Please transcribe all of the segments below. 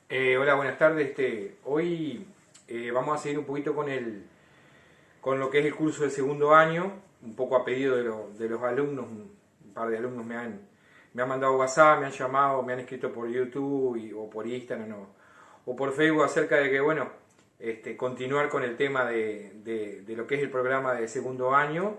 Hola, buenas tardes. Hoy vamos a seguir un poquito con lo que es el curso del segundo año, un poco a pedido de los alumnos. Un par de alumnos me han mandado WhatsApp, me han llamado, me han escrito por YouTube o por Instagram o por Facebook acerca de que, bueno, continuar con el tema de lo que es el programa de segundo año.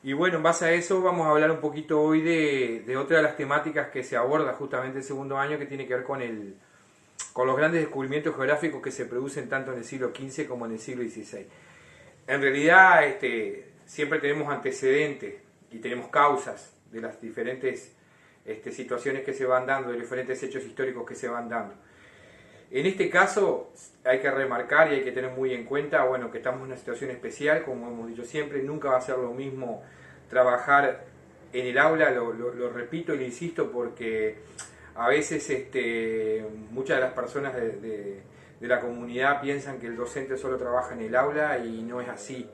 Y bueno, en base a eso vamos a hablar un poquito hoy de otra de las temáticas que se aborda justamente el segundo año, que tiene que ver con los grandes descubrimientos geográficos que se producen tanto en el siglo XV como en el siglo XVI. En realidad, siempre tenemos antecedentes y tenemos causas de las diferentes situaciones que se van dando, de los diferentes hechos históricos que se van dando. En este caso hay que remarcar y hay que tener muy en cuenta, bueno, que estamos en una situación especial, como hemos dicho siempre, nunca va a ser lo mismo trabajar en el aula, lo repito y lo insisto, porque a veces muchas de las personas de la comunidad piensan que el docente solo trabaja en el aula y no es así.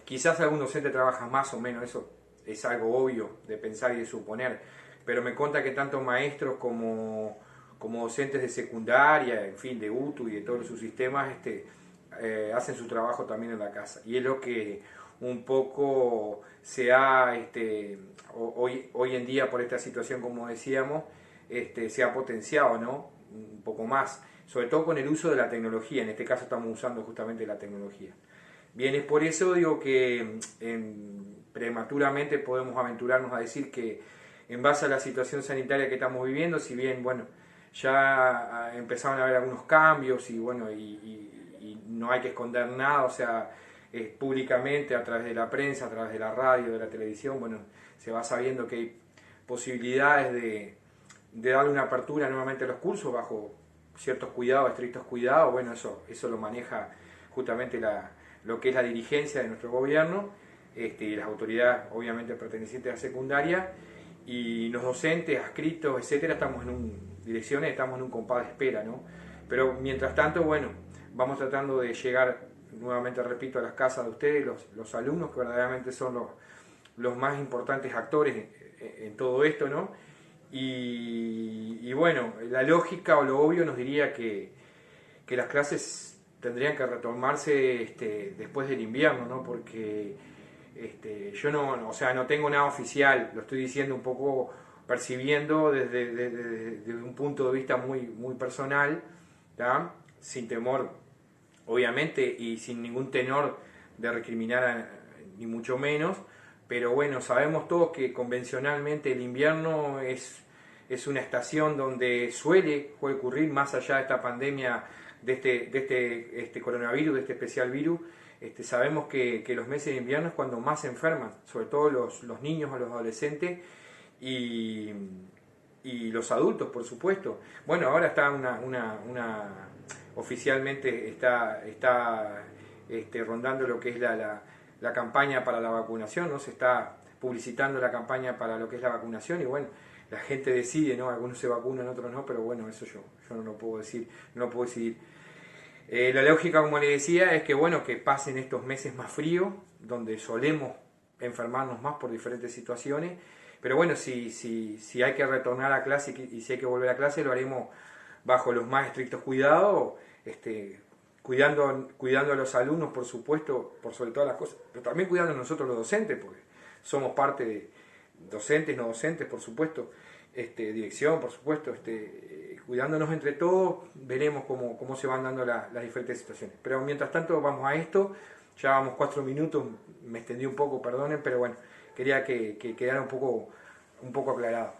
Quizás algún docente trabaja más o menos, eso es algo obvio de pensar y de suponer, pero me consta que tanto maestros como docentes de secundaria, en fin, de UTU y de todos sus sistemas, hacen su trabajo también en la casa. Y es lo que un poco se ha, hoy en día por esta situación, como decíamos, se ha potenciado, ¿no? Un poco más, sobre todo con el uso de la tecnología. En este caso estamos usando justamente la tecnología. Bien, es por eso digo que prematuramente podemos aventurarnos a decir que en base a la situación sanitaria que estamos viviendo, si bien, bueno, ya empezaron a haber algunos cambios y bueno, y no hay que esconder nada, o sea, públicamente a través de la prensa, a través de la radio, de la televisión, bueno, se va sabiendo que hay posibilidades de darle una apertura nuevamente a los cursos bajo ciertos cuidados, estrictos cuidados. Bueno, eso lo maneja justamente lo que es la dirigencia de nuestro gobierno, y las autoridades obviamente pertenecientes a secundaria, y los docentes, adscritos, etcétera, estamos direcciones, estamos en un compás de espera, ¿no? Pero mientras tanto, bueno, vamos tratando de llegar, nuevamente repito, a las casas de ustedes, los alumnos, que verdaderamente son los más importantes actores en todo esto, ¿no? Y bueno, la lógica o lo obvio nos diría que las clases tendrían que retomarse después del invierno, ¿no? Porque yo no, o sea, no tengo nada oficial, lo estoy diciendo un poco percibiendo desde un punto de vista muy personal, ¿tá? Sin temor, obviamente, y sin ningún tenor de recriminar ni mucho menos, pero bueno, sabemos todos que convencionalmente el invierno es una estación donde suele ocurrir, más allá de esta pandemia, de este coronavirus, de este especial virus. Sabemos que los meses de invierno es cuando más se enferman, sobre todo los niños o los adolescentes y, y los adultos, por supuesto. Bueno, ahora está oficialmente está rondando lo que es la campaña para la vacunación, ¿no? Se está publicitando la campaña para lo que es la vacunación y bueno, la gente decide, ¿no? Algunos se vacunan, otros no, pero bueno, eso yo no lo puedo decir, no lo puedo decidir. La lógica, como le decía, es que bueno, que pasen estos meses más fríos, donde solemos enfermarnos más por diferentes situaciones, pero bueno, si hay que retornar a clase y si hay que volver a clase, lo haremos bajo los más estrictos cuidados, cuidando a los alumnos, por supuesto, por sobre todas las cosas, pero también cuidando a nosotros los docentes, porque somos parte de docentes, no docentes, por supuesto, dirección, por supuesto, cuidándonos entre todos, veremos cómo se van dando las diferentes situaciones. Pero mientras tanto vamos a esto, ya vamos 4 minutos, me extendí un poco, perdonen, pero bueno, quería que quedara un poco aclarado.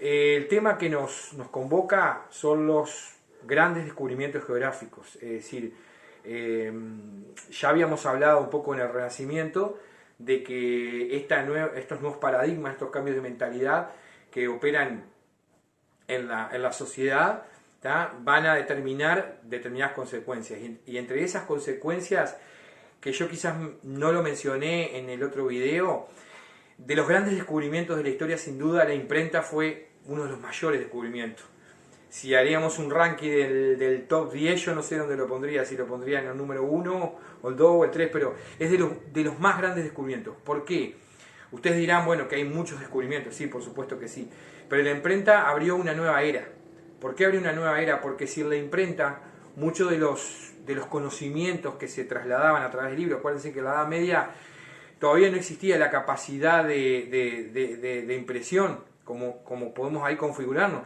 El tema que nos convoca son los grandes descubrimientos geográficos, es decir, ya habíamos hablado un poco en el Renacimiento de que estos nuevos paradigmas, estos cambios de mentalidad que operan en la sociedad, ¿tá? Van a determinar determinadas consecuencias y entre esas consecuencias, que yo quizás no lo mencioné en el otro video, de los grandes descubrimientos de la historia, sin duda la imprenta fue uno de los mayores descubrimientos. Si haríamos un ranking del top 10, yo no sé dónde lo pondría, si lo pondría en el número 1, o el 2, o el 3, pero es de los más grandes descubrimientos. ¿Por qué? Ustedes dirán, bueno, que hay muchos descubrimientos, sí, por supuesto que sí, pero la imprenta abrió una nueva era, ¿Por qué abre una nueva era? Porque si en la imprenta, muchos de los conocimientos que se trasladaban a través del libro, acuérdense que en la Edad Media todavía no existía la capacidad de impresión, como podemos ahí configurarnos.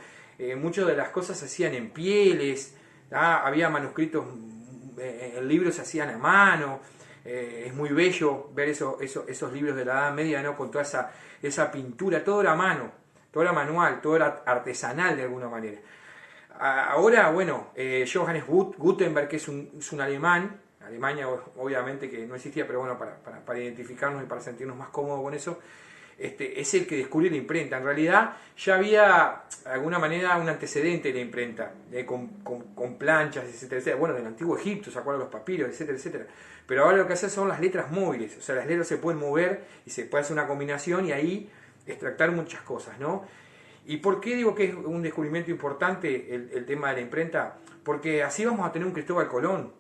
Muchas de las cosas se hacían en pieles, había manuscritos, libros se hacían a mano. Es muy bello ver esos libros de la Edad Media, ¿no? Con toda esa pintura, todo era a mano, todo era manual, todo era artesanal de alguna manera. Ahora, bueno, Johannes Gutenberg, que es un alemán, Alemania obviamente que no existía, pero bueno, para identificarnos y para sentirnos más cómodos con eso, es el que descubrió la imprenta. En realidad ya había de alguna manera un antecedente de la imprenta, con planchas, etcétera, etcétera. Bueno, del antiguo Egipto, ¿se acuerdan los papiros, etcétera, etcétera? Pero ahora lo que hace son las letras móviles, o sea, las letras se pueden mover y se puede hacer una combinación y ahí extractar muchas cosas, ¿no? ¿Y por qué digo que es un descubrimiento importante el tema de la imprenta? Porque así vamos a tener un Cristóbal Colón,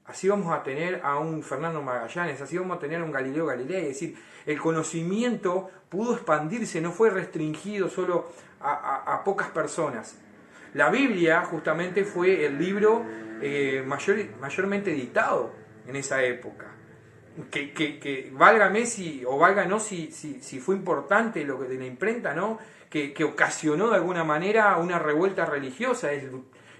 así vamos a tener a un Fernando Magallanes, así vamos a tener a un Galileo Galilei. Es decir, el conocimiento pudo expandirse, no fue restringido solo a pocas personas. La Biblia justamente fue el libro mayormente editado en esa época. Que válgame o válganos si fue importante lo de la imprenta, ¿no? Que ocasionó de alguna manera una revuelta religiosa. Es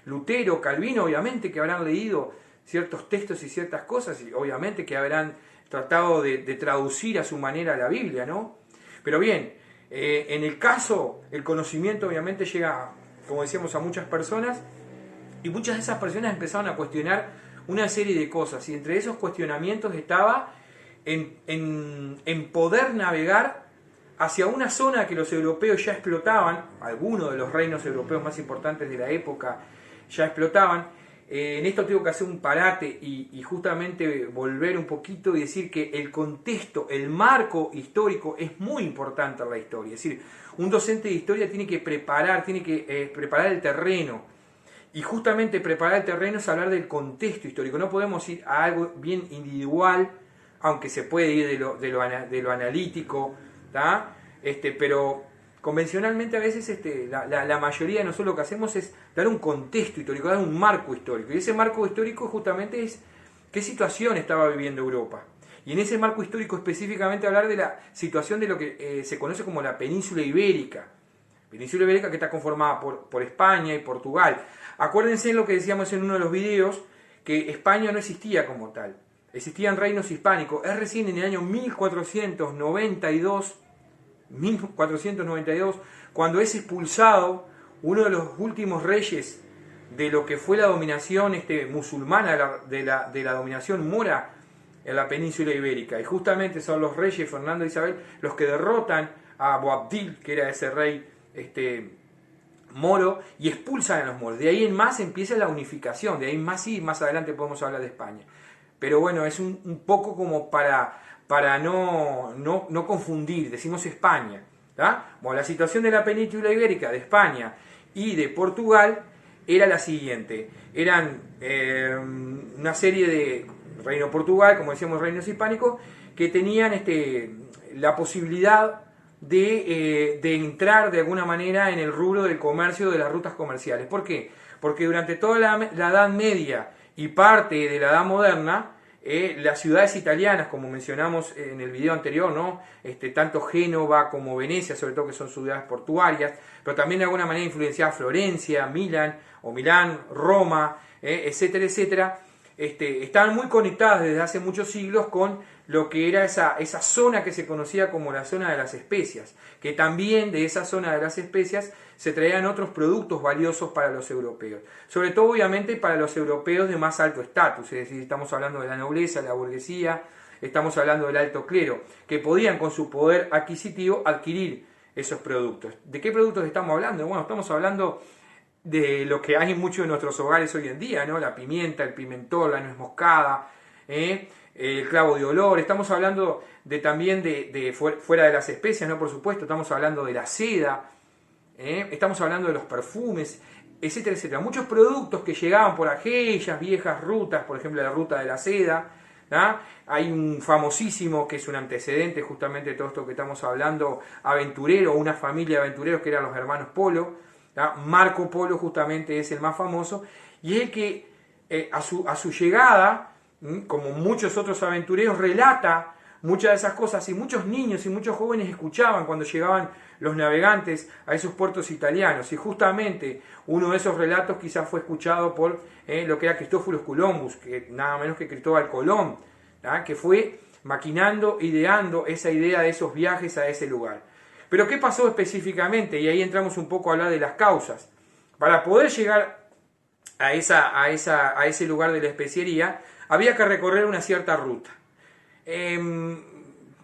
Lutero, Calvino, obviamente que habrán leído ciertos textos y ciertas cosas, y obviamente que habrán tratado de traducir a su manera la Biblia, ¿no? Pero bien, en el caso, el conocimiento obviamente llega, como decíamos, a muchas personas, y muchas de esas personas empezaron a cuestionar una serie de cosas, y entre esos cuestionamientos estaba en poder navegar hacia una zona que los europeos ya explotaban, algunos de los reinos europeos más importantes de la época ya explotaban. En esto tengo que hacer un parate y justamente volver un poquito y decir que el contexto, el marco histórico es muy importante en la historia. Es decir, un docente de historia tiene que preparar el terreno. Y justamente preparar el terreno es hablar del contexto histórico. No podemos ir a algo bien individual, aunque se puede ir de lo analítico, ¿tá? Pero convencionalmente a veces la mayoría de nosotros lo que hacemos es dar un contexto histórico, dar un marco histórico. Y ese marco histórico justamente es qué situación estaba viviendo Europa. Y en ese marco histórico específicamente hablar de la situación de lo que se conoce como la península ibérica. Península ibérica que está conformada por España y Portugal. Acuérdense en lo que decíamos en uno de los videos, que España no existía como tal. Existían reinos hispánicos. Es recién en el año 1492, cuando es expulsado uno de los últimos reyes de lo que fue la dominación musulmana, de la dominación mora en la península ibérica. Y justamente son los reyes Fernando e Isabel los que derrotan a Boabdil, que era ese rey moro, y expulsan a los moros. De ahí en más empieza la unificación, de ahí más sí, más adelante podemos hablar de España. Pero bueno, es un poco como para no confundir, decimos España, ¿tá? Bueno, la situación de la península ibérica, de España y de Portugal, era la siguiente. Eran una serie de reino Portugal, como decíamos, reinos hispánicos, que tenían la posibilidad de entrar de alguna manera en el rubro del comercio, de las rutas comerciales. ¿Por qué? Porque durante toda la Edad Media y parte de la Edad Moderna, las ciudades italianas, como mencionamos en el video anterior, ¿no? Tanto Génova como Venecia, sobre todo, que son ciudades portuarias, pero también de alguna manera influenciadas Florencia, Milán, Roma, etcétera, etcétera, estaban muy conectadas desde hace muchos siglos con lo que era esa zona que se conocía como la zona de las especias, que también de esa zona de las especias se traían otros productos valiosos para los europeos, sobre todo obviamente para los europeos de más alto estatus, es decir, estamos hablando de la nobleza, la burguesía, estamos hablando del alto clero, que podían con su poder adquisitivo adquirir esos productos. ¿De qué productos estamos hablando? Bueno, estamos hablando de lo que hay en muchos de nuestros hogares hoy en día, ¿no? La pimienta, el pimentón, la nuez moscada, el clavo de olor. Estamos hablando también de fuera de las especias, ¿no? Por supuesto, estamos hablando de la seda, estamos hablando de los perfumes, etcétera, etcétera. Muchos productos que llegaban por aquellas viejas rutas, por ejemplo la ruta de la seda, ¿no? Hay un famosísimo que es un antecedente justamente de todo esto que estamos hablando, aventurero, una familia de aventureros que eran los hermanos Polo, ¿tá? Marco Polo justamente es el más famoso, y es el que a su llegada, como muchos otros aventureros, relata muchas de esas cosas, y muchos niños y muchos jóvenes escuchaban cuando llegaban los navegantes a esos puertos italianos, y justamente uno de esos relatos quizás fue escuchado por lo que era Cristóforo Columbus, que nada menos que Cristóbal Colón, ¿tá? Que fue maquinando, ideando esa idea de esos viajes a ese lugar. Pero ¿qué pasó específicamente? Y ahí entramos un poco a hablar de las causas. Para poder llegar a ese lugar de la especiería, había que recorrer una cierta ruta.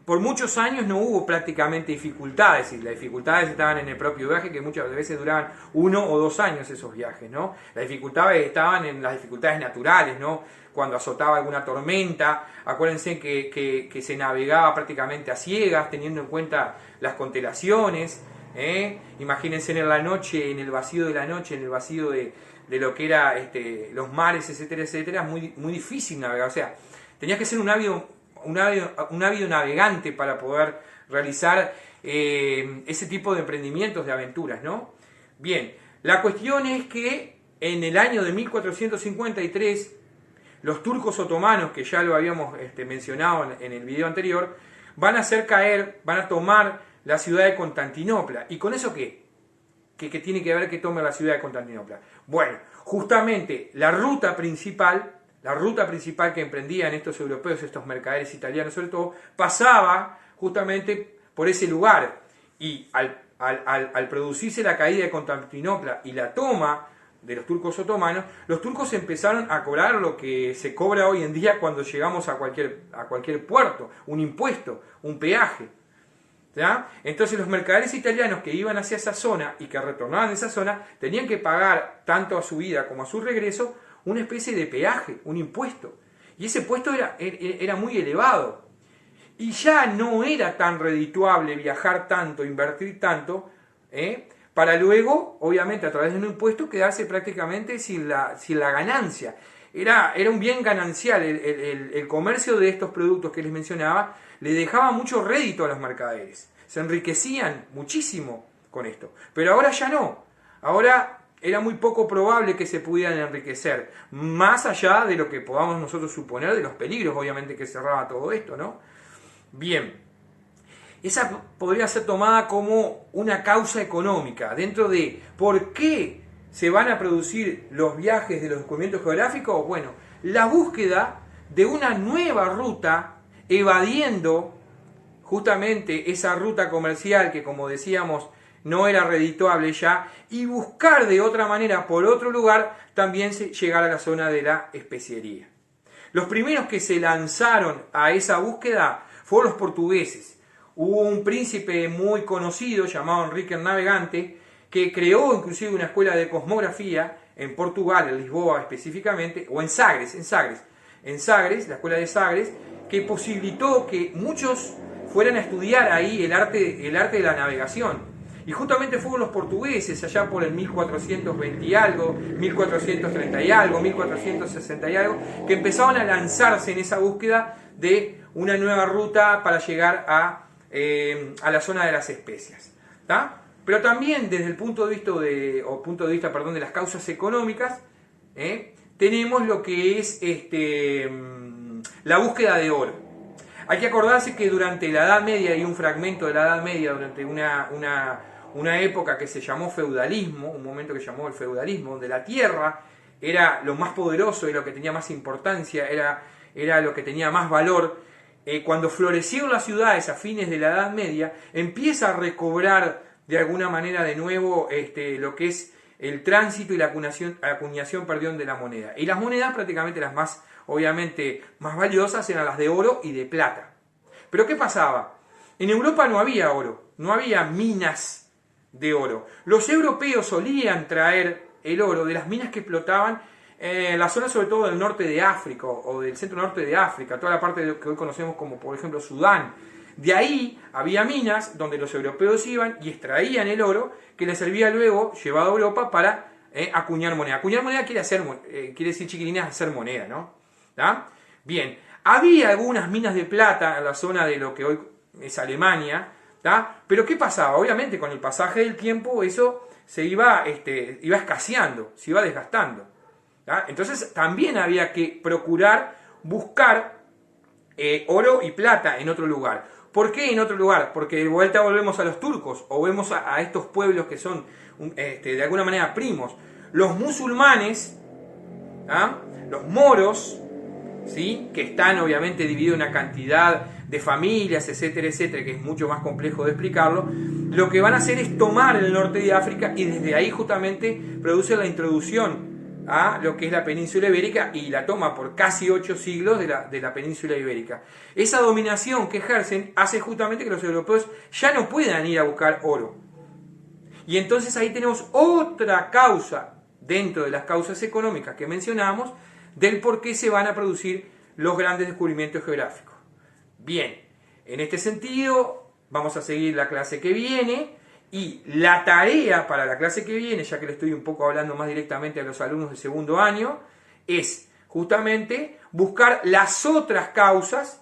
Por muchos años no hubo prácticamente dificultades, y las dificultades estaban en el propio viaje, que muchas veces duraban 1 o 2 años esos viajes, ¿no? Las dificultades estaban en las dificultades naturales, ¿no? Cuando azotaba alguna tormenta, acuérdense que se navegaba prácticamente a ciegas, teniendo en cuenta las constelaciones, imagínense en la noche, en el vacío de la noche, en el vacío de lo que era los mares, etcétera, etcétera, muy, muy difícil navegar, o sea, tenías que ser un ávido navegante para poder realizar ese tipo de emprendimientos, de aventuras, ¿no? Bien, la cuestión es que en el año de 1453, los turcos otomanos, que ya lo habíamos mencionado en el video anterior, van a tomar la ciudad de Constantinopla. ¿Y con eso qué? ¿Qué tiene que ver que tome la ciudad de Constantinopla? Bueno, justamente la ruta principal que emprendían estos europeos, estos mercaderes italianos sobre todo, pasaba justamente por ese lugar. Y al producirse la caída de Constantinopla y la toma de los turcos otomanos, los turcos empezaron a cobrar lo que se cobra hoy en día cuando llegamos a cualquier puerto, un impuesto, un peaje. ¿Ya? Entonces los mercaderes italianos que iban hacia esa zona y que retornaban de esa zona tenían que pagar tanto a su ida como a su regreso una especie de peaje, un impuesto. Y ese impuesto era muy elevado. Y ya no era tan redituable viajar tanto, invertir tanto, para luego, obviamente, a través de un impuesto, quedarse prácticamente sin la ganancia. Era un bien ganancial. El comercio de estos productos que les mencionaba le dejaba mucho rédito a los mercaderes. Se enriquecían muchísimo con esto. Pero ahora ya no. Ahora era muy poco probable que se pudieran enriquecer, más allá de lo que podamos nosotros suponer de los peligros, obviamente, que cerraba todo esto, ¿no? Bien, esa podría ser tomada como una causa económica, dentro de por qué se van a producir los viajes de los descubrimientos geográficos. Bueno, la búsqueda de una nueva ruta, evadiendo justamente esa ruta comercial que, como decíamos, no era redituable ya, y buscar de otra manera, por otro lugar, también llegar a la zona de la especiería. Los primeros que se lanzaron a esa búsqueda fueron los portugueses. Hubo un príncipe muy conocido llamado Enrique el Navegante, que creó inclusive una escuela de cosmografía en Portugal, en Lisboa específicamente, o en Sagres, la escuela de Sagres, que posibilitó que muchos fueran a estudiar ahí el arte de la navegación. Y justamente fueron los portugueses, allá por el 1420 y algo, 1430 y algo, 1460 y algo, que empezaban a lanzarse en esa búsqueda de una nueva ruta para llegar a la zona de las especias. ¿Tá? Pero también desde el punto de vista de las causas económicas, tenemos lo que es la búsqueda de oro. Hay que acordarse que durante la Edad Media, y un fragmento de la Edad Media, durante una época que se llamó feudalismo, un momento que se llamó el feudalismo, donde la tierra era lo más poderoso, era lo que tenía más importancia, era lo que tenía más valor. Cuando florecieron las ciudades a fines de la Edad Media, empieza a recobrar de alguna manera de nuevo lo que es el tránsito y la acuñación de la moneda. Y las monedas prácticamente las más, obviamente, más valiosas eran las de oro y de plata. Pero ¿qué pasaba? En Europa no había oro, no había minas de oro. Los europeos solían traer el oro de las minas que explotaban en la zona sobre todo del norte de África o del centro norte de África, toda la parte que hoy conocemos como por ejemplo Sudán. De ahí había minas donde los europeos iban y extraían el oro que les servía luego, llevado a Europa, para acuñar moneda. Acuñar moneda quiere decir, chiquilinas, hacer moneda, ¿no? ¿Tá? Bien, había algunas minas de plata en la zona de lo que hoy es Alemania, ¿tá? Pero ¿qué pasaba? Obviamente con el pasaje del tiempo eso se iba escaseando, se iba desgastando. ¿Ah? Entonces también había que procurar buscar oro y plata en otro lugar. ¿Por qué en otro lugar? Porque de vuelta volvemos a los turcos o vemos a estos pueblos que son de alguna manera primos. Los musulmanes, ¿ah? Los moros, ¿sí? Que están obviamente divididos en una cantidad de familias, etcétera, etcétera, que es mucho más complejo de explicarlo, lo que van a hacer es tomar el norte de África y desde ahí justamente producen la introducción a lo que es la península ibérica y la toma por casi 8 siglos de la península ibérica. Esa dominación que ejercen hace justamente que los europeos ya no puedan ir a buscar oro. Y entonces ahí tenemos otra causa dentro de las causas económicas que mencionamos del por qué se van a producir los grandes descubrimientos geográficos. Bien, en este sentido vamos a seguir la clase que viene. Y la tarea para la clase que viene, ya que le estoy un poco hablando más directamente a los alumnos de segundo año, es justamente buscar las otras causas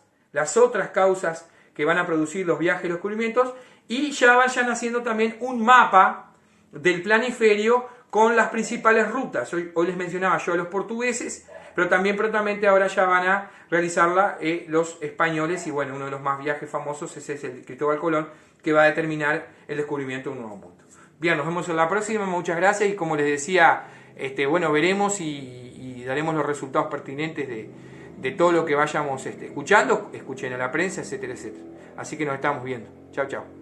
que van a producir los viajes y los descubrimientos, y ya vayan haciendo también un mapa del planiferio con las principales rutas. Hoy les mencionaba yo a los portugueses, pero también prontamente ahora ya van a realizarla los españoles, y bueno, uno de los más viajes famosos es el Cristóbal Colón, que va a determinar el descubrimiento de un nuevo mundo. Bien, nos vemos en la próxima, muchas gracias, y como les decía, bueno, veremos y daremos los resultados pertinentes de todo lo que vayamos escuchando, escuchen a la prensa, etcétera, etcétera. Así que nos estamos viendo. Chao, chao.